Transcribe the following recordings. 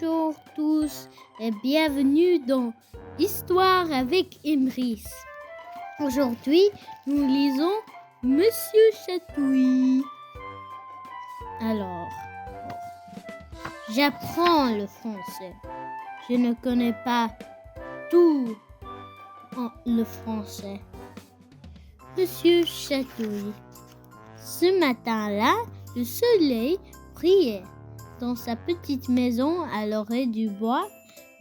Bonjour tous et bienvenue dans Histoire avec Imris. Aujourd'hui, nous lisons Monsieur Chatouille. Alors, j'apprends le français. Je ne connais pas tout le français. Monsieur Chatouille. Ce matin-là, le soleil brillait. Dans sa petite maison à l'orée du bois,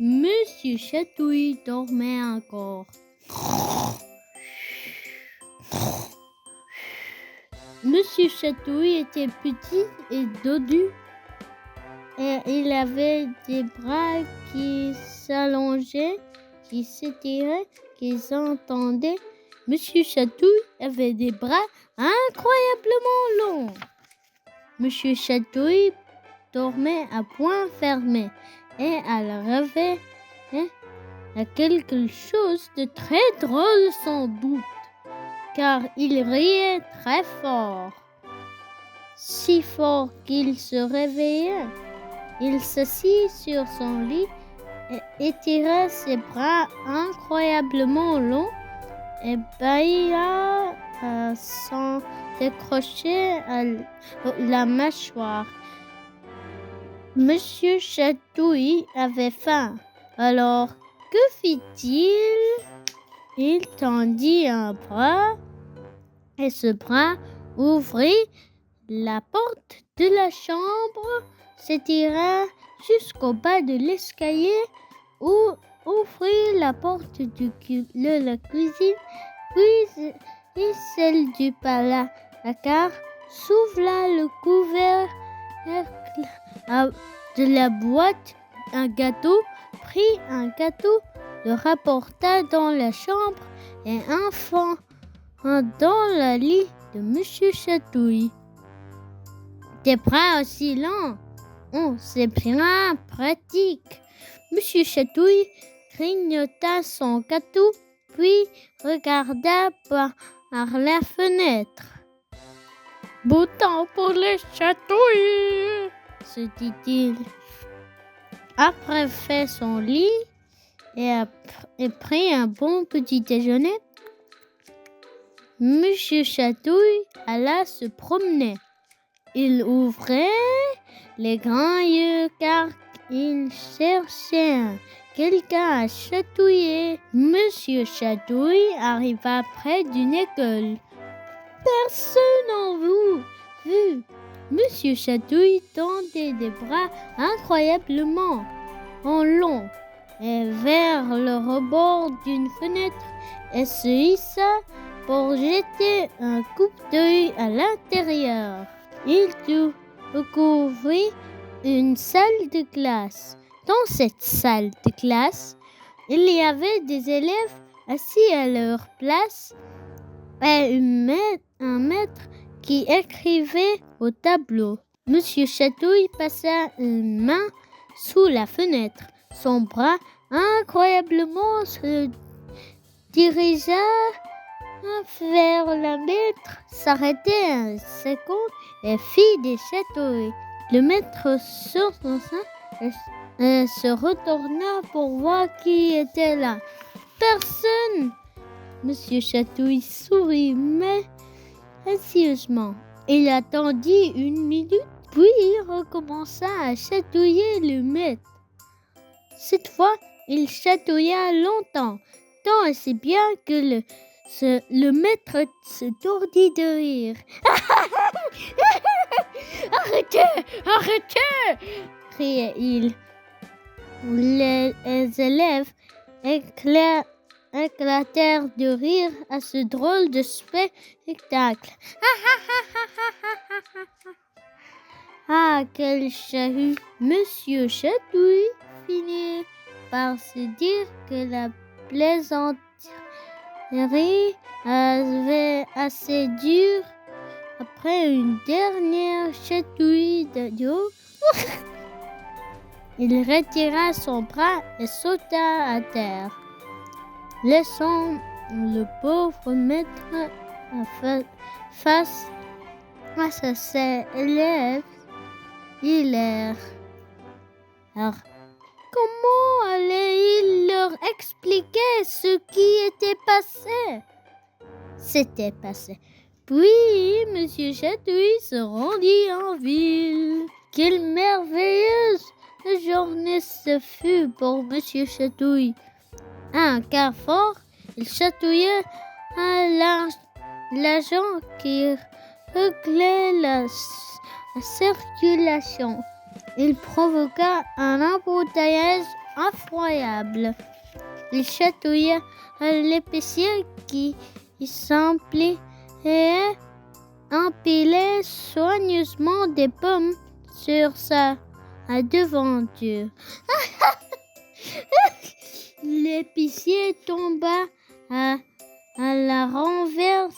Monsieur Chatouille dormait encore. Monsieur Chatouille était petit et dodu, et il avait des bras qui s'allongeaient, qui s'étiraient, qui s'entendaient. Monsieur Chatouille avait des bras incroyablement longs. Monsieur Chatouille dormait à poings fermés et à le réveil, à quelque chose de très drôle sans doute, car il riait très fort. Si fort qu'il se réveillait, il s'assit sur son lit et étira ses bras incroyablement longs et bâilla sans décrocher la mâchoire. Monsieur Chatouille avait faim. Alors, que fit-il? Il tendit un bras et ce bras ouvrit la porte de la chambre, s'étira jusqu'au bas de l'escalier, ouvrit la porte de la cuisine, puis celle du placard, s'ouvra le couvercle de la boîte, un gâteau, prit un gâteau, le rapporta dans la chambre et enfant dans le lit de Monsieur Chatouille. Des bras aussi longs, c'est bien pratique. Monsieur Chatouille grignota son gâteau, puis regarda par la fenêtre. Beau temps pour les chatouilles, se dit-il. Après fait son lit et prit un bon petit déjeuner, Monsieur Chatouille alla se promener. Il ouvrait les grands yeux car il cherchait quelqu'un à chatouiller. Monsieur Chatouille arriva près d'une école. Personne en vue. Monsieur Chatouille tendait des bras incroyablement longs et vers le rebord d'une fenêtre et se hissa pour jeter un coup d'œil à l'intérieur. Il découvrit une salle de classe. Dans cette salle de classe, il y avait des élèves assis à leur place et un maître qui écrivait au tableau. Monsieur Chatouille passa une main sous la fenêtre. Son bras incroyablement se dirigea vers la maître, s'arrêtait un second et fit des chatouilles. Le maître sursaut et se retourna pour voir qui était là. Personne. Monsieur Chatouille sourit, mais anxieusement. Il attendit une minute, puis il recommença à chatouiller le maître. Cette fois, il chatouilla longtemps, tant et si bien que le maître se tordit de rire. Arrêtez, criait-il. Les élèves éclatèrent de rire à ce drôle de spectacle. Ah, quel chahut! Monsieur Chatouille finit par se dire que la plaisanterie avait assez dur. Après une dernière chatouille d'idiot, il retira son bras et sauta à terre, laissant le pauvre maître face à ses élèves hilaires. comment allait-il leur expliquer ce qui était passé? C'était passé. Puis Monsieur Chatouille se rendit en ville. Quelle merveilleuse journée ce fut pour Monsieur Chatouille. À un carrefour, il chatouilla l'agent qui réglait la circulation. Il provoqua un embouteillage effroyable. Il chatouilla l'épicier qui s'empilait et empilait soigneusement des pommes sur sa devanture. L'épicier tomba à la renverse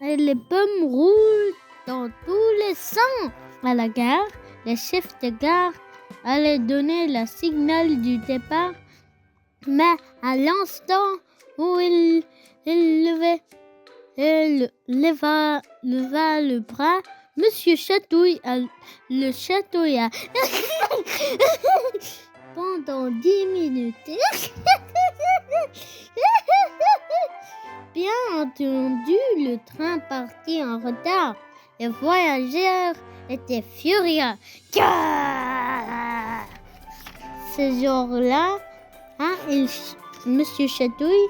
et les pommes roulent dans tous les sens. À la gare, le chef de gare allait donner le signal du départ, mais à l'instant où il leva le bras, Monsieur Chatouille le chatouilla pendant 10 minutes. Bien entendu, le train partit en retard. Les voyageurs étaient furieux. Ce jour-là, Monsieur Chatouille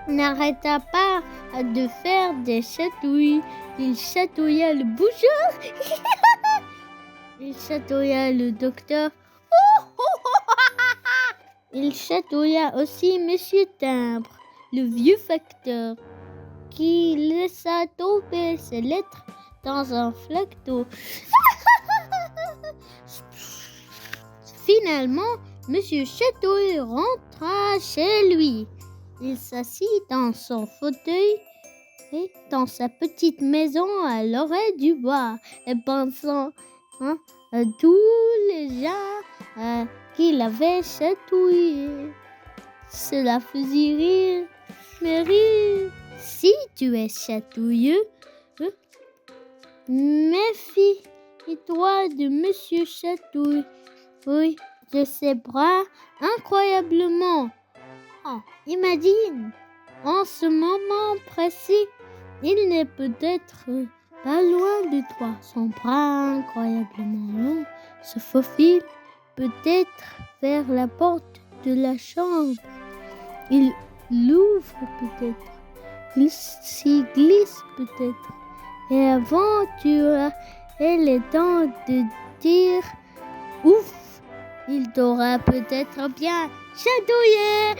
n'arrêta pas de faire des chatouilles. Il chatouilla le boucheur. Il chatouilla le docteur. Il chatouilla aussi Monsieur Timbre, le vieux facteur, qui laissa tomber ses lettres dans un flaque d'eau. Finalement, Monsieur Chatouille rentra chez lui. Il s'assit dans son fauteuil et dans sa petite maison à l'orée du bois, et pensant à tous les gens qu'il avait chatouillés. Cela faisait rire, mais rire. Si tu es chatouilleux, méfie-toi de Monsieur Chatouille. Oui, de ses bras incroyablement. Oh, imagine, en ce moment précis, il n'est peut-être pas loin de toi. Son bras incroyablement long se faufile peut-être vers la porte de la chambre. Il l'ouvre peut-être. Il s'y glisse peut-être. Et avant, tu as les dents de dire ouf, il t'aura peut-être bien chatouillé.